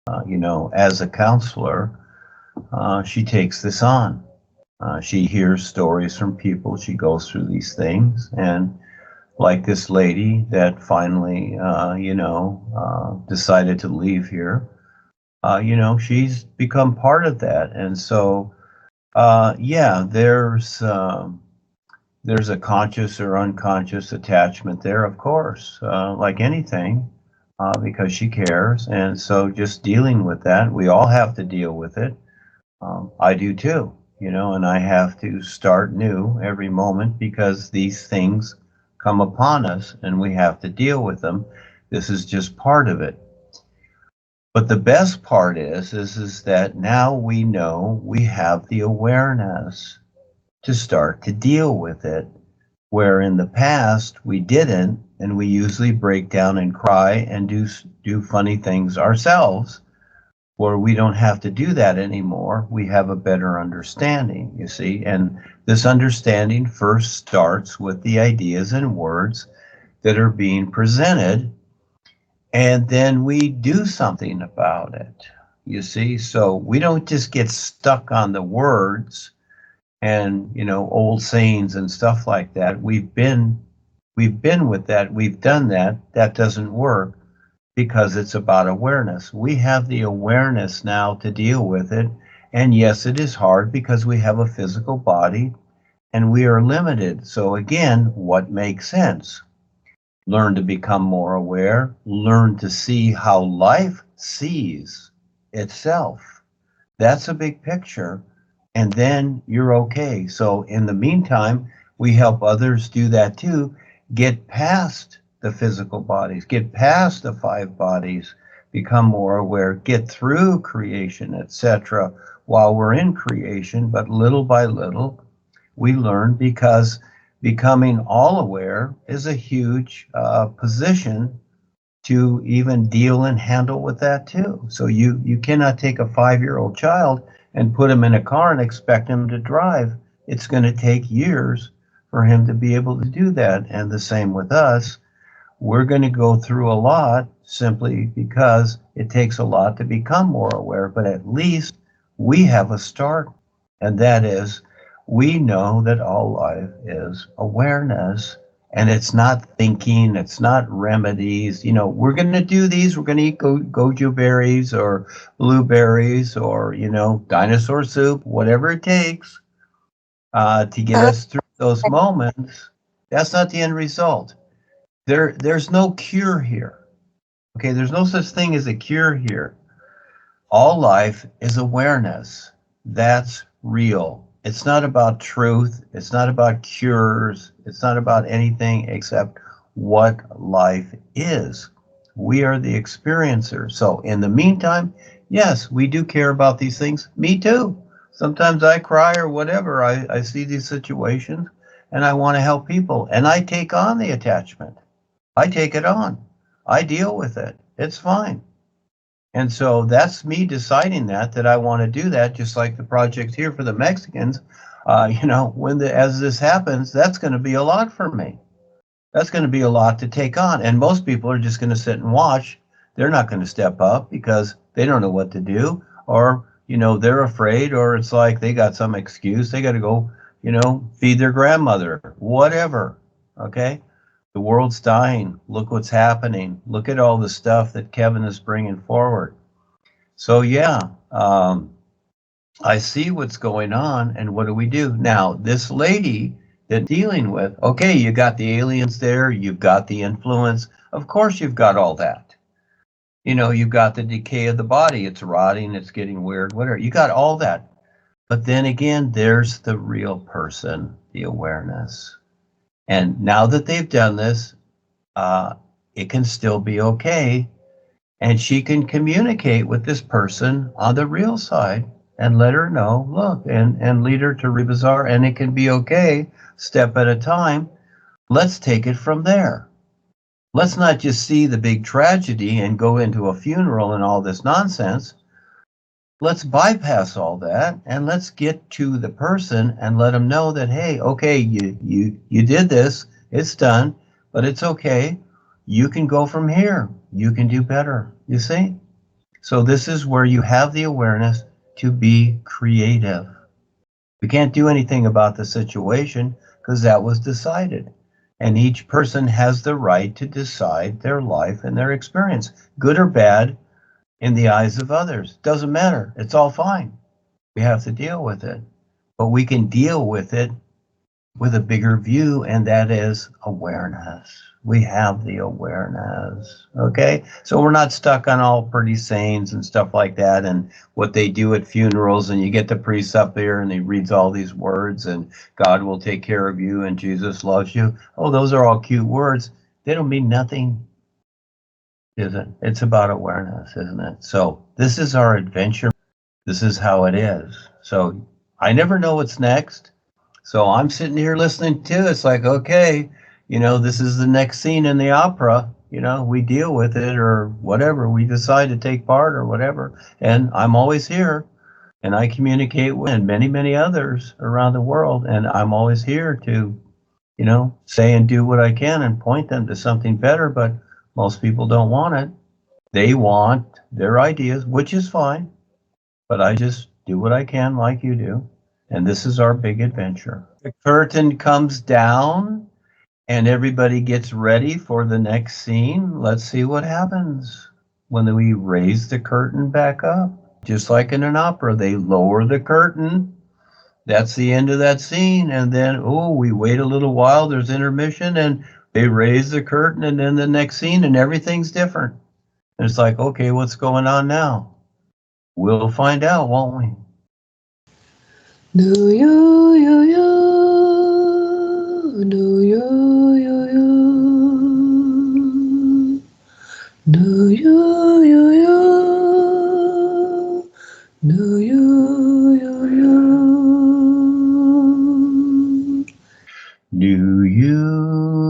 As a counselor, she takes this on. She hears stories from people. She goes through these things. And like this lady that finally, decided to leave here, she's become part of that. And so, yeah, there's a conscious or unconscious attachment there, of course, like anything, because she cares. And so just dealing with that, we all have to deal with it. I do too, and I have to start new every moment because these things come upon us and we have to deal with them. This is just part of it. But the best part is that now we know we have the awareness to start to deal with it, where in the past we didn't, and we usually break down and cry and do funny things ourselves, where we don't have to do that anymore. We have a better understanding, you see, and this understanding first starts with the ideas and words that are being presented, and then we do something about it, you see. So we don't just get stuck on the words and old sayings and stuff like that. We've been with that. We've done that. That doesn't work because it's about awareness. We have the awareness now to deal with it. And yes, it is hard because we have a physical body and we are limited. So again, what makes sense? Learn to become more aware. Learn to see how life sees itself. That's a big picture. And then you're okay. So in the meantime, we help others do that too. Get past the physical bodies, get past the five bodies, become more aware, get through creation, etc. while we're in creation, but little by little, we learn, because becoming all aware is a huge position to even deal and handle with that too. So you cannot take a 5-year-old child and put him in a car and expect him to drive. It's going to take years for him to be able to do that. And the same with us. We're going to go through a lot simply because it takes a lot to become more aware, but at least we have a start. And that is, we know that all life is awareness. And it's not thinking, it's not remedies. We're going to do these. We're going to eat goju berries or blueberries or, dinosaur soup, whatever it takes to get us through those moments. That's not the end result. There's no cure here. Okay, there's no such thing as a cure here. All life is awareness. That's real. It's not about truth. It's not about cures. It's not about anything except what life is. We are the experiencer. So in the meantime, yes, we do care about these things. Me too. Sometimes I cry or whatever. I see these situations and I want to help people. And I take on the attachment. I take it on. I deal with it. It's fine. And so that's me deciding that I want to do that, just like the project here for the Mexicans. As this happens, that's going to be a lot for me. That's going to be a lot to take on. And most people are just going to sit and watch. They're not going to step up because they don't know what to do, or, they're afraid, or it's like they got some excuse. They got to go, feed their grandmother, whatever. Okay. The world's dying. Look what's happening. Look at all the stuff that Kevin is bringing forward. So yeah, I see what's going on, and what do we do? Now, this lady that dealing with, okay, you got the aliens there, you've got the influence. Of course you've got all that. You've got the decay of the body. It's rotting, it's getting weird, whatever. You got all that. But then again, there's the real person, the awareness. And now that they've done this, it can still be okay. And she can communicate with this person on the real side and let her know, look, and lead her to Rebazar, and it can be okay, step at a time. Let's take it from there. Let's not just see the big tragedy and go into a funeral and all this nonsense. Let's bypass all that and let's get to the person and let them know that, hey, okay, you did this, it's done, but it's okay. You can go from here. You can do better. You see? So this is where you have the awareness to be creative. We can't do anything about the situation because that was decided. And each person has the right to decide their life and their experience, good or bad, in the eyes of others. Doesn't matter. It's all fine. We have to deal with it. But we can deal with it with a bigger view, and that is awareness. We have the awareness, okay? So we're not stuck on all pretty sayings and stuff like that and what they do at funerals, and you get the priest up there and he reads all these words and God will take care of you and Jesus loves you. Oh, those are all cute words. They don't mean nothing, is it? It's about awareness, isn't it? So this is our adventure. This is how it is. So I never know what's next. So I'm sitting here listening to it. It's like, okay, this is the next scene in the opera. We deal with it or whatever. We decide to take part or whatever. And I'm always here. And I communicate with and many, many others around the world. And I'm always here to, say and do what I can and point them to something better. But most people don't want it. They want their ideas, which is fine. But I just do what I can like you do. And this is our big adventure. The curtain comes down and everybody gets ready for the next scene. Let's see what happens when we raise the curtain back up. Just like in an opera, they lower the curtain. That's the end of that scene. And then, we wait a little while. There's intermission and they raise the curtain and then the next scene and everything's different. And it's like, okay, what's going on now? We'll find out, won't we? No, yo, yo, yo. No, yo, yo, yo. No, yo, yo, yo. No, yo, yo, yo. Do you